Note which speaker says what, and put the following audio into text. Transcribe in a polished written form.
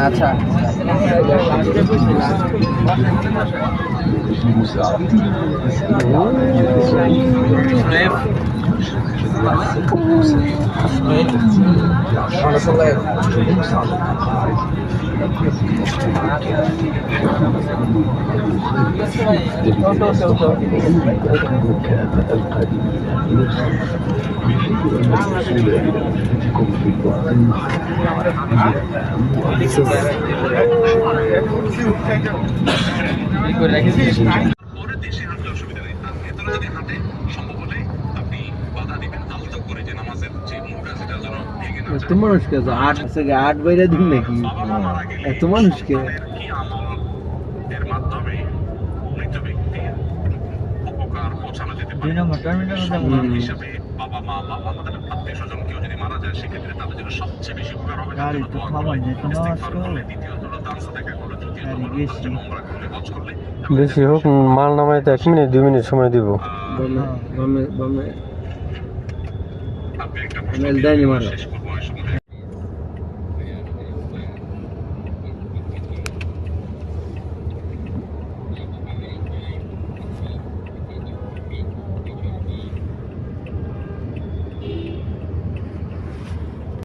Speaker 1: আচ্ছা এত মানুষকে আট থেকে আট বাইরে দিন নাকি এত মানুষকে দুই নম্বর টার্মিনাল হিসেবে বাবা মা বা আমাদের আত্মীয় স্বজন কেউ যদি মারা যায় সেক্ষেত্রে তাদের জন্য সবচেয়ে বেশি উপকার হবে গাড়ি তো খাবার যেত না আজকাল দ্বিতীয় হলো দান সাদাকা করলে তৃতীয় হলো বেশি উমরা করলে হজ করলে বেশি হোক মাল নামাইতে 1 মিনিট 2 মিনিট সময় দিব বামে বামে বামে আমি দেয়নি মারা